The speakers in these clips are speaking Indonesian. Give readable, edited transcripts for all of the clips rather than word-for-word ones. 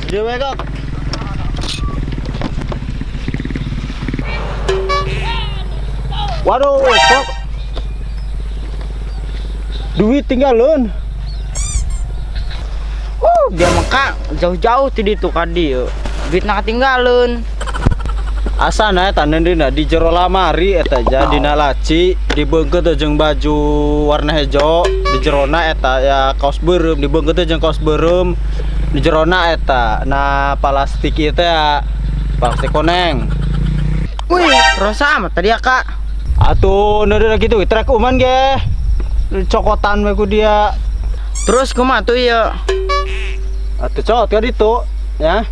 Dewe kok. Waduh, kok. Duit tinggalin. Dia maka jauh-jauh tadi tuh kadi. Duit nak tinggalin. Asana eta nendina di jero lamari eta aja dina laci dibeungkeut jeung baju warna hejo di jerona eta ya kaos beureum dibeungkeut jeung kaos beureum di jerona eta nah plastik ieu teh ya plastik koneng. Wih, rosa amat tadi ya kak. Atuh neureun kitu trek uman ge cokotan we ku dia. Terus kumaha tuh ya? Atuh cot ka ditu ya.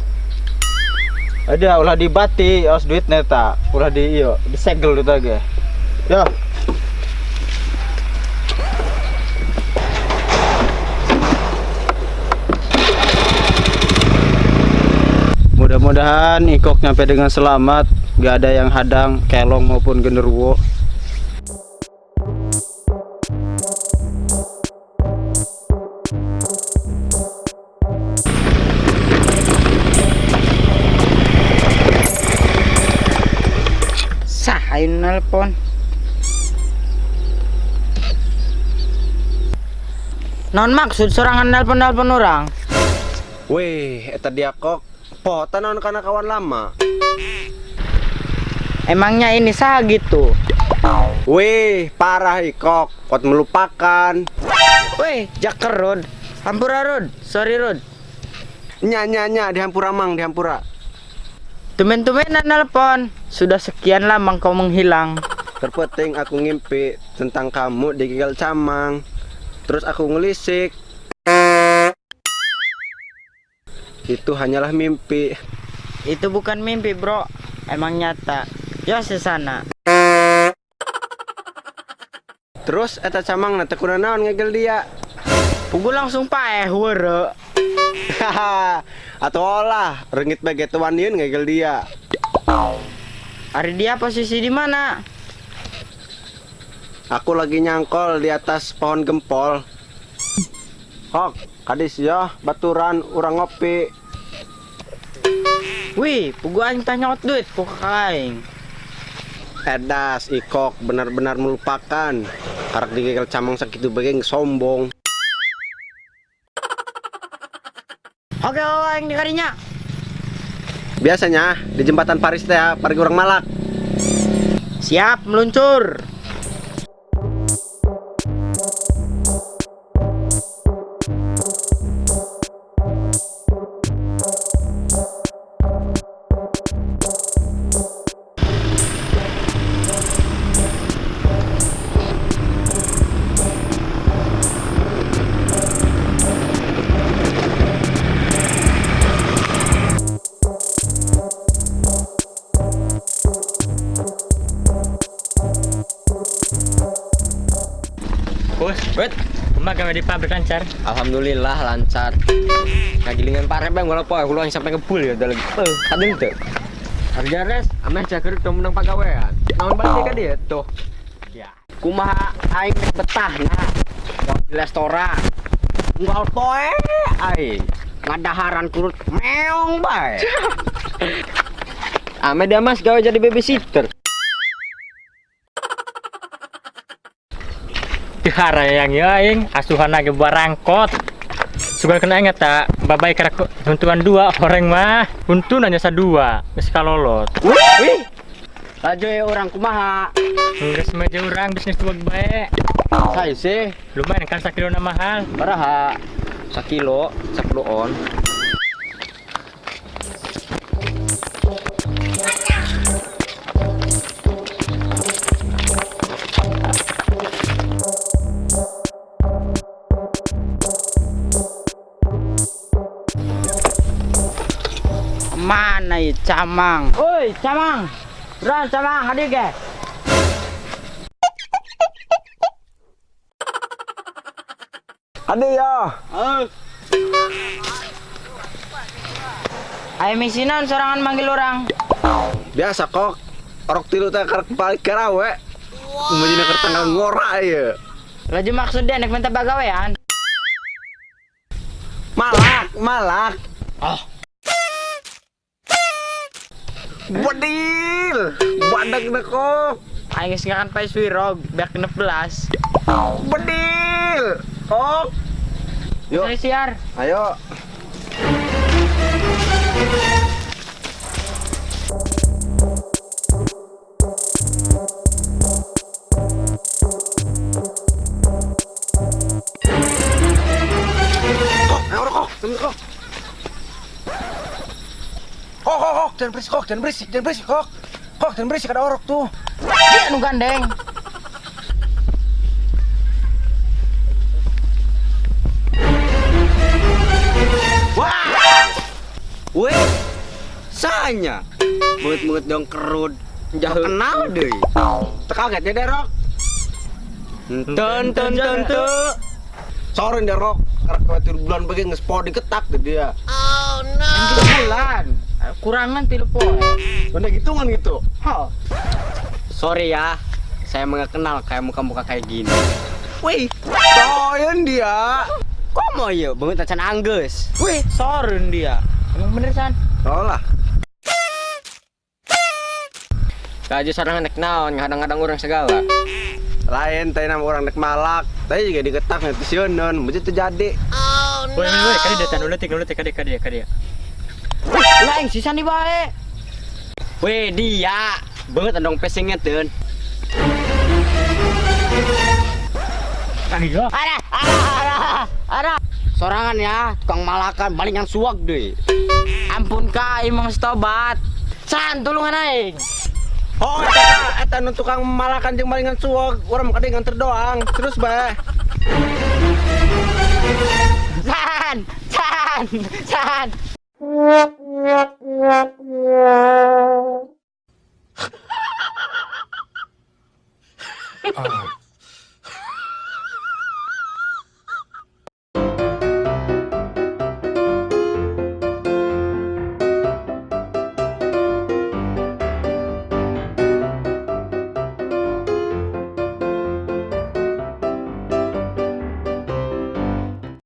Ada ulah dibati, os duit neta, ulah di iyo, disegel itu aja. Ya. Mudah-mudahan Ikok nyampe dengan selamat, gak ada yang hadang, kelong maupun genderuwo. Ayo nelpon. Non maksud sorangan nelpon orang. Weh, eta dia kok potan naon kana kawan lama. Emangnya ini sah gitu. Weh, parah Ikok, pot melupakan. Weh, jaker Rod. Hampura Rod, sorry Rod. Nya dihampura mang, dihampura. Tumen-tumenan nelpon. Sudah sekian lama kau menghilang. Terpenting aku ngimpi tentang kamu di Gigal Camang. Terus aku ngelisik. Itu hanyalah mimpi. Itu bukan mimpi, bro. Emang nyata. Ya sesana. Terus eta Camang na teu naon ngegel dia. Pugu langsung paeh weureu. Haha. Atuh olah, reungit bage tuan ieun ngegel dia. Ari dia posisi di mana? Aku lagi nyangkol di atas pohon gempol. Hok, kadis ya, baturan urang ngopi. Wih, pugu aing tanya duit ku kakak aing. Edas Ikok benar-benar melupakan. Karak digegel Camang sakitu bageng sombong. Oke, aing di kadinya. Biasanya di jembatan Paris teh parigi urang malak. Siap meluncur. Bos, kami di pabrik lancar. Alhamdulillah lancar. Ngagilingan pare bang walaupun aku yang sampai ngebul ya udah lagi. Kadang tuh. Harga res, ameh jager tuh menang pagawean. Naon balik ka dia tuh. Ya. Kumaha aing betah nah. Di restoran. Unggal poe aing. Ngadaharan kurut meong bae. Ameh dia mas gawe jadi babysitter. Tihara yang ya aing asuhan lagi barangkot. Sugan kena ingat tak babai karak untungan 2 orang mah. Untun hanya 2. Geus kalolot. Wih. Laju ya orang kumaha. Geus meja urang bisnis tuag bae. Saya sih Lumayan kan sakilo na mahal. baraha 1 kilo 10 on. Mana ya Camang? Woi, Camang. Ran Camang, hadir ke? Ade ya. Ayo misinan sorangan manggil orang. Biasa kok. Orok tilu teh karek balik karawe. Umumnya keur tanggal ngora ya. Laju maksudnya nek minta bagawean. Malak. Oh. Badil. Badak na ko. Aing geus ngakan pae suirog, biar kena belas. Badil. Hok. Yuk, Saya siar. ayo. Ayo rokok, temen kok. Kok, jangan berisik, kok, jangan berisik, kok. Kok, jangan berisik, ada orok tuh. Dia nu gandeng. Weh, sanya. Mulut-mulut dong kerut. Jauh kenal deh. Tekaget ya deh, Rok. Ten. Sore deh, Rok. Karena khawatir bulan bagian nge-spot diketak deh dia. Yang bulan. Kurangan telepon. Udah gitu kan gitu. Ha. Sorry ya, saya mengenal kayak muka-muka kayak gini. Wih, doyan dia. Kok mau ya, banget acan Anggus. Wih, soren dia. Emang bener San? Oh lah. Kaji sarang anak naon, ngadang-ngadang orang segala. Lain tadi nama orang nek malak. Tadi juga diketak netizenon. Mesti terjadi. Woi, kadi datang dulu, kadi. Lah yang sisa nih bae. Weh, dia. Banget adong pesingnya tuh. Ayo. Ada. Sorangan ya, tukang malakan, balingan suak deh. Ampun kak, emang stobat. San, tulungan aing. Oh, eta nu tukang malakan jeung balingan suwag, urang kadang nganter doang. Terus bae. San.